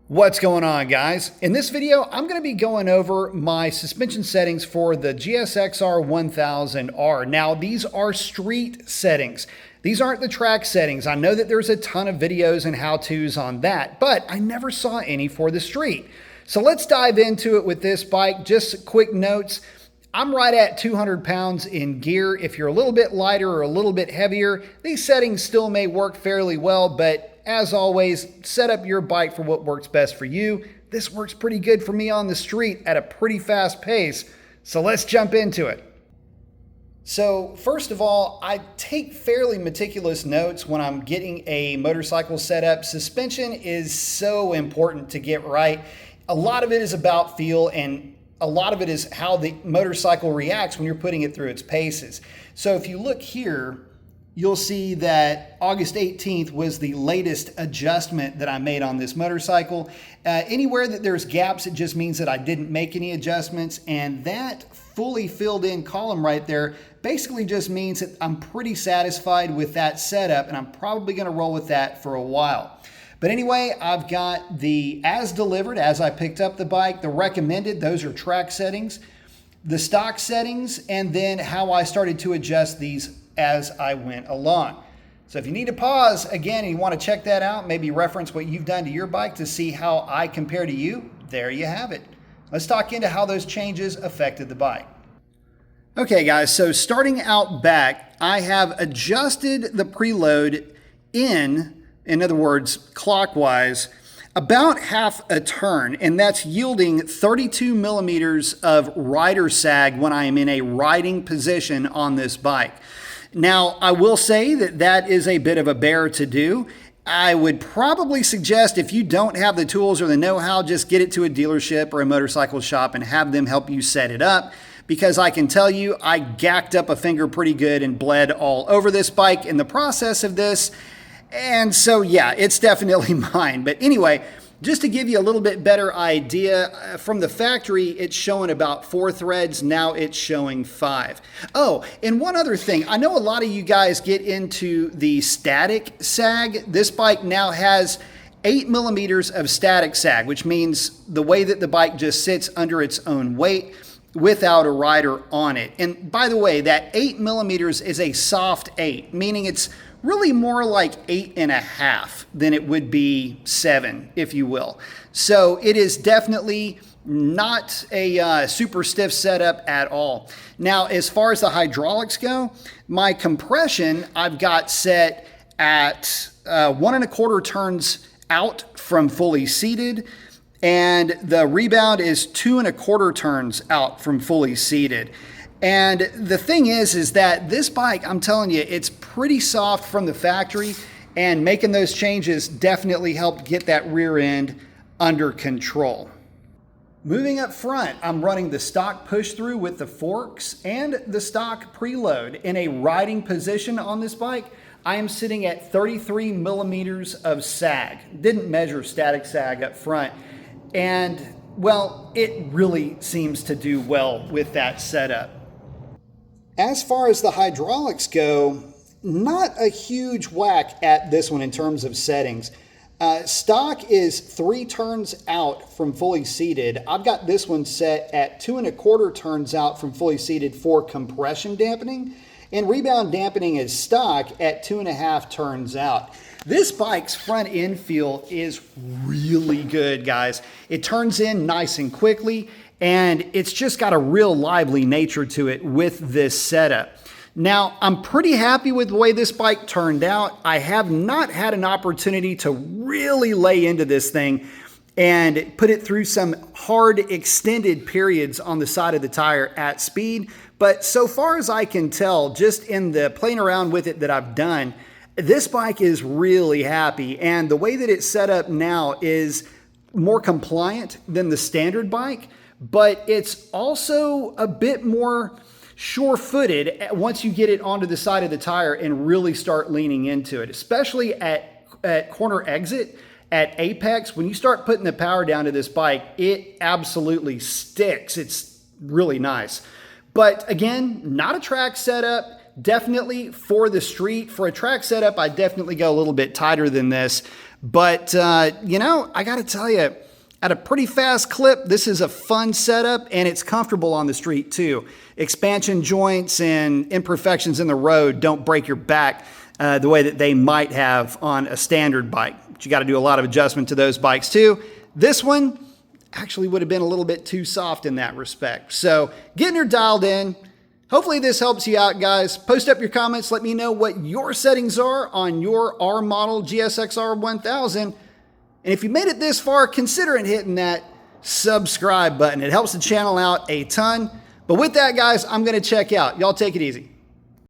What's going on, guys? In this video, I'm going to be going over my suspension settings for the GSXR 1000R. Now, these are street settings. These aren't the track settings. I know that there's a ton of videos and how-tos on that, but I never saw any for the street. So let's dive into it with this bike. Just quick notes. I'm right at 200 pounds in gear. If you're a little bit lighter or a little bit heavier, these settings still may work fairly well, but as always, set up your bike for what works best for you. This works pretty good for me on the street at a pretty fast pace, so let's jump into it. So first of all, I take fairly meticulous notes when I'm getting a motorcycle set up. Suspension is so important to get right. A lot of it is about feel, and a lot of it is how the motorcycle reacts when you're putting it through its paces. So if you look here, you'll see that August 18th was the latest adjustment that I made on this motorcycle. Anywhere that there's gaps, it just means that I didn't make any adjustments, and that fully filled in column right there basically just means that I'm pretty satisfied with that setup, and I'm probably gonna roll with that for a while. But anyway, I've got the as delivered, as I picked up the bike, the recommended, those are track settings, the stock settings, and then how I started to adjust these as I went along. So if you need to pause again and you want to check that out, maybe reference what you've done to your bike to see how I compare to you, there you have it. Let's talk into how those changes affected the bike. Okay guys, so starting out back, I have adjusted the preload in other words, clockwise, about half a turn, and that's yielding 32 millimeters of rider sag when I am in a riding position on this bike. Now, I will say that that is a bit of a bear to do. I would probably suggest if you don't have the tools or the know-how, just get it to a dealership or a motorcycle shop and have them help you set it up, because I can tell you I gacked up a finger pretty good and bled all over this bike in the process of this. And so, yeah, it's definitely mine. But anyway, just to give you a little bit better idea, from the factory, it's showing about 4 threads. Now it's showing 5. Oh, and one other thing. I know a lot of you guys get into the static sag. This bike now has 8 millimeters of static sag, which means the way that the bike just sits under its own weight without a rider on it. And by the way, that 8 millimeters is a soft 8, meaning it's really more like 8.5 than it would be 7, if you will. So it is definitely not a super stiff setup at all. Now, as far as the hydraulics go, my compression I've got set at 1 1/4 turns out from fully seated, and the rebound is 2 1/4 turns out from fully seated. And the thing is that this bike, I'm telling you, it's pretty soft from the factory, and making those changes definitely helped get that rear end under control. Moving up front, I'm running the stock push through with the forks and the stock preload. In a riding position on this bike, I am sitting at 33 millimeters of sag. Didn't measure static sag up front. And well, it really seems to do well with that setup. As far as the hydraulics go, not a huge whack at this one in terms of settings. Stock is 3 turns out from fully seated. I've got this one set at 2 1/4 turns out from fully seated for compression dampening, and rebound dampening is stock at 2.5 turns out. This bike's front end feel is really good, guys. It turns in nice and quickly, and it's just got a real lively nature to it with this setup. Now, I'm pretty happy with the way this bike turned out. I have not had an opportunity to really lay into this thing and put it through some hard extended periods on the side of the tire at speed. But so far as I can tell, just in the playing around with it that I've done, this bike is really happy. And the way that it's set up now is more compliant than the standard bike, but it's also a bit more sure-footed once you get it onto the side of the tire and really start leaning into it, especially at corner exit, at apex. When you start putting the power down to this bike, it absolutely sticks. It's really nice. But again, not a track setup. Definitely for the street. For a track setup, I definitely go a little bit tighter than this. But, you know, I got to tell you, at a pretty fast clip, this is a fun setup, and it's comfortable on the street too. Expansion joints and imperfections in the road don't break your back the way that they might have on a standard bike. But you got to do a lot of adjustment to those bikes too. This one actually would have been a little bit too soft in that respect. So getting her dialed in. Hopefully this helps you out, guys. Post up your comments. Let me know what your settings are on your R model GSXR 1000. And if you made it this far, consider hitting that subscribe button. It helps the channel out a ton. But with that, guys, I'm going to check out. Y'all take it easy.